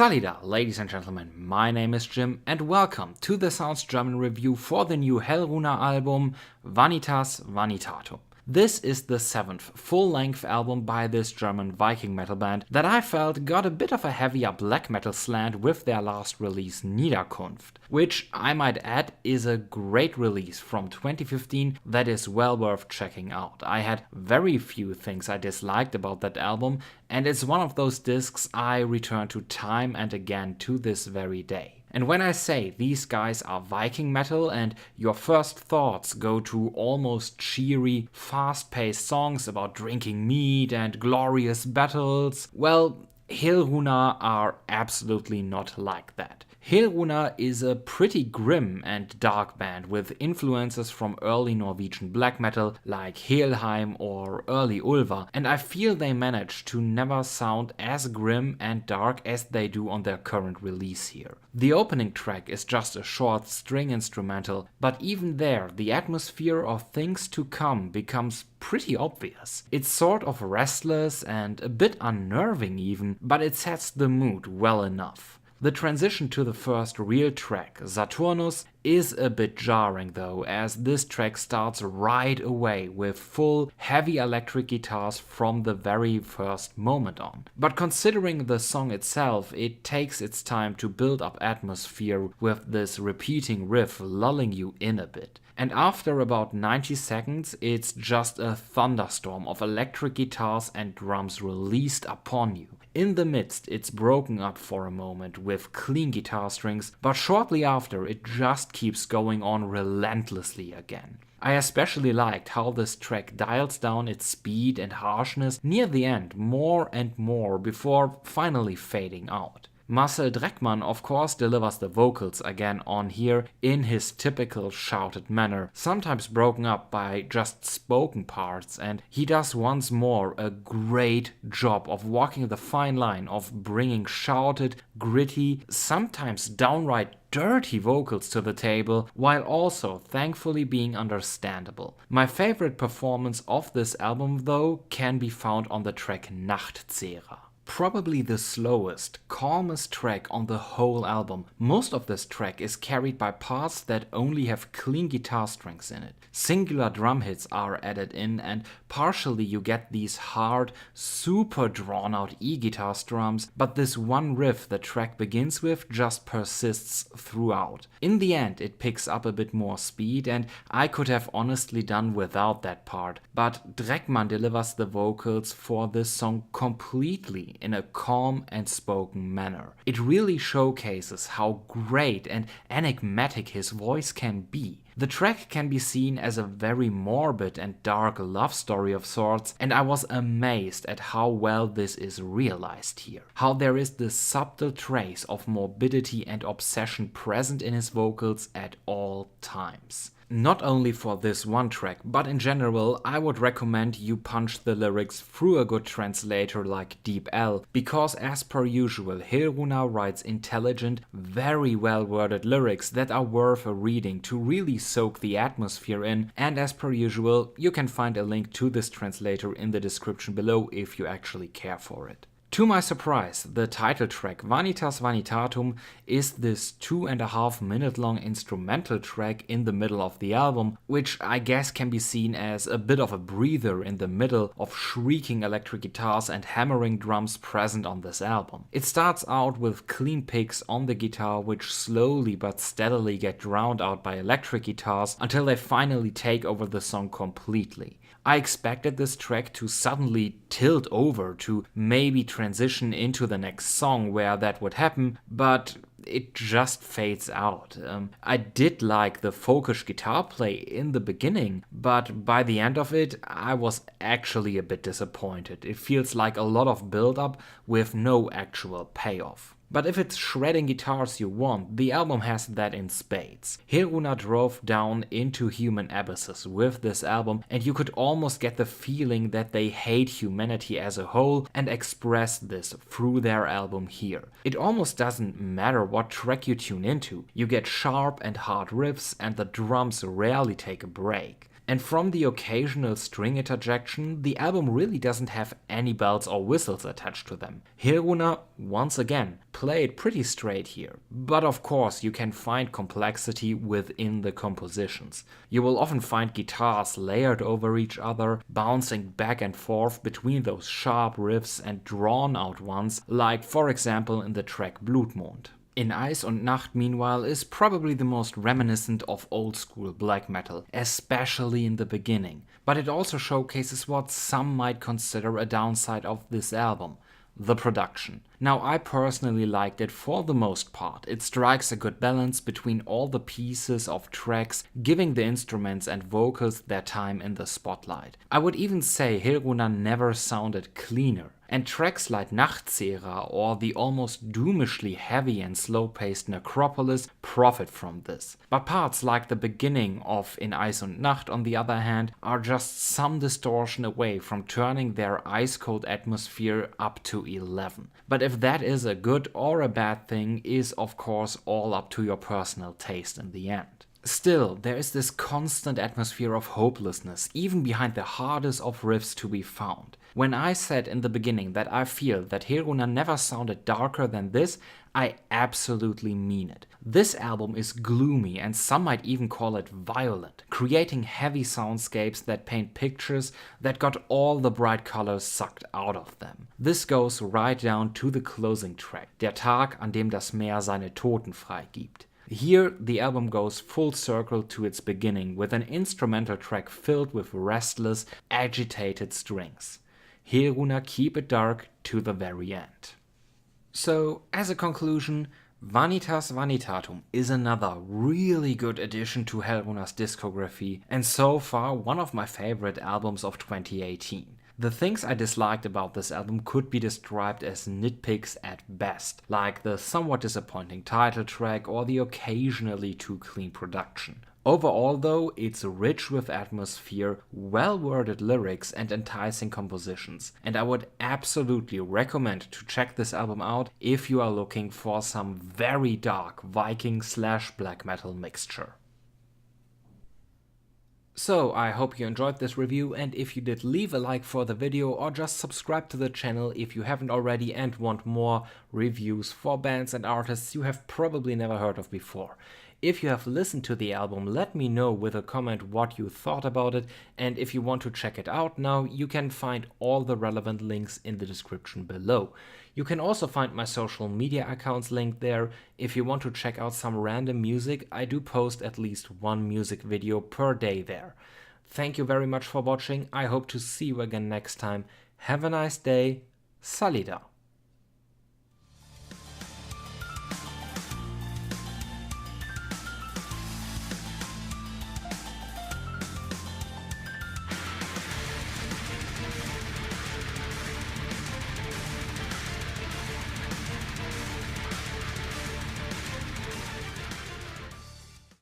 Salida, ladies and gentlemen, my name is Jim and welcome to the Sounds German review for the new Helrunar album Vanitas Vanitatum. This is the 7th full-length album by this German Viking Metal band that I felt got a bit of a heavier black metal slant with their last release Niederkunft, which I might add is a great release from 2015 that is well worth checking out. I had very few things I disliked about that album, and it's one of those discs I return to time and again to this very day. And when I say these guys are Viking metal and your first thoughts go to almost cheery, fast-paced songs about drinking mead and glorious battles, well, Helrunar are absolutely not like that. Helrunar is a pretty grim and dark band with influences from early Norwegian black metal like Helheim or early Ulva, and I feel they managed to never sound as grim and dark as they do on their current release here. The opening track is just a short string instrumental, but even there the atmosphere of things to come becomes pretty obvious. It's sort of restless and a bit unnerving even, but it sets the mood well enough. The transition to the first real track, Saturnus, is a bit jarring though, as this track starts right away with full, heavy electric guitars from the very first moment on. But considering the song itself, it takes its time to build up atmosphere with this repeating riff lulling you in a bit. And after about 90 seconds, it's just a thunderstorm of electric guitars and drums released upon you. In the midst, it's broken up for a moment with clean guitar strings, but shortly after, it just keeps going on relentlessly again. I especially liked how this track dials down its speed and harshness near the end more and more before finally fading out. Marcel Dreckmann of course delivers the vocals again on here in his typical shouted manner, sometimes broken up by just spoken parts, and he does once more a great job of walking the fine line of bringing shouted, gritty, sometimes downright dirty vocals to the table, while also thankfully being understandable. My favorite performance of this album though can be found on the track Nachtzehrer. Probably the slowest, calmest track on the whole album. Most of this track is carried by parts that only have clean guitar strings in it. Singular drum hits are added in, and partially you get these hard, super drawn out e-guitar strums, but this one riff the track begins with just persists throughout. In the end it picks up a bit more speed, and I could have honestly done without that part, but Dreckmann delivers the vocals for this song completely in a calm and spoken manner. It really showcases how great and enigmatic his voice can be. The track can be seen as a very morbid and dark love story of sorts, and I was amazed at how well this is realized here. How there is this subtle trace of morbidity and obsession present in his vocals at all times. Not only for this one track, but in general, I would recommend you punch the lyrics through a good translator like Deep L, because as per usual, Helrunar writes intelligent, very well worded lyrics that are worth a reading to really soak the atmosphere in, and as per usual, you can find a link to this translator in the description below if you actually care for it. To my surprise, the title track Vanitas Vanitatum is this 2.5 minute long instrumental track in the middle of the album, which I guess can be seen as a bit of a breather in the middle of shrieking electric guitars and hammering drums present on this album. It starts out with clean picks on the guitar which slowly but steadily get drowned out by electric guitars until they finally take over the song completely. I expected this track to suddenly tilt over to maybe transition into the next song where that would happen, but it just fades out. I did like the folkish guitar play in the beginning, but by the end of it I was actually a bit disappointed. It feels like a lot of build-up with no actual payoff. But if it's shredding guitars you want, the album has that in spades. Helrunar drove down into human abysses with this album, and you could almost get the feeling that they hate humanity as a whole and express this through their album here. It almost doesn't matter what track you tune into, you get sharp and hard riffs and the drums rarely take a break. And from the occasional string interjection, the album really doesn't have any bells or whistles attached to them. Helrunar, once again, played pretty straight here. But of course, you can find complexity within the compositions. You will often find guitars layered over each other, bouncing back and forth between those sharp riffs and drawn out ones, like for example in the track Blutmond. In Eis und Nacht, meanwhile, is probably the most reminiscent of old school black metal, especially in the beginning, but it also showcases what some might consider a downside of this album: the production. Now, I personally liked it for the most part. It strikes a good balance between all the pieces of tracks, giving the instruments and vocals their time in the spotlight. I would even say Helrunar never sounded cleaner. And tracks like Nachtzehrer or the almost doomishly heavy and slow-paced Necropolis profit from this. But parts like the beginning of In Eis und Nacht, on the other hand, are just some distortion away from turning their ice-cold atmosphere up to 11. But if that is a good or a bad thing is of course all up to your personal taste in the end. Still, there is this constant atmosphere of hopelessness, even behind the hardest of riffs to be found. When I said in the beginning that I feel that Helrunar never sounded darker than this, I absolutely mean it. This album is gloomy and some might even call it violent, creating heavy soundscapes that paint pictures that got all the bright colors sucked out of them. This goes right down to the closing track, Der Tag, an dem das Meer seine Toten freigibt. Here, the album goes full circle to its beginning with an instrumental track filled with restless, agitated strings. Helrunar keep it dark to the very end. So, as a conclusion, Vanitas Vanitatum is another really good addition to Helrunar's discography, and so far one of my favorite albums of 2018. The things I disliked about this album could be described as nitpicks at best, like the somewhat disappointing title track or the occasionally too clean production. Overall though, it's rich with atmosphere, well-worded lyrics and enticing compositions, and I would absolutely recommend to check this album out if you are looking for some very dark Viking/black metal mixture. So, I hope you enjoyed this review, and if you did, leave a like for the video or just subscribe to the channel if you haven't already and want more reviews for bands and artists you have probably never heard of before. If you have listened to the album, let me know with a comment what you thought about it, and if you want to check it out now, you can find all the relevant links in the description below. You can also find my social media accounts linked there. If you want to check out some random music, I do post at least one music video per day there. Thank you very much for watching. I hope to see you again next time. Have a nice day. Salida.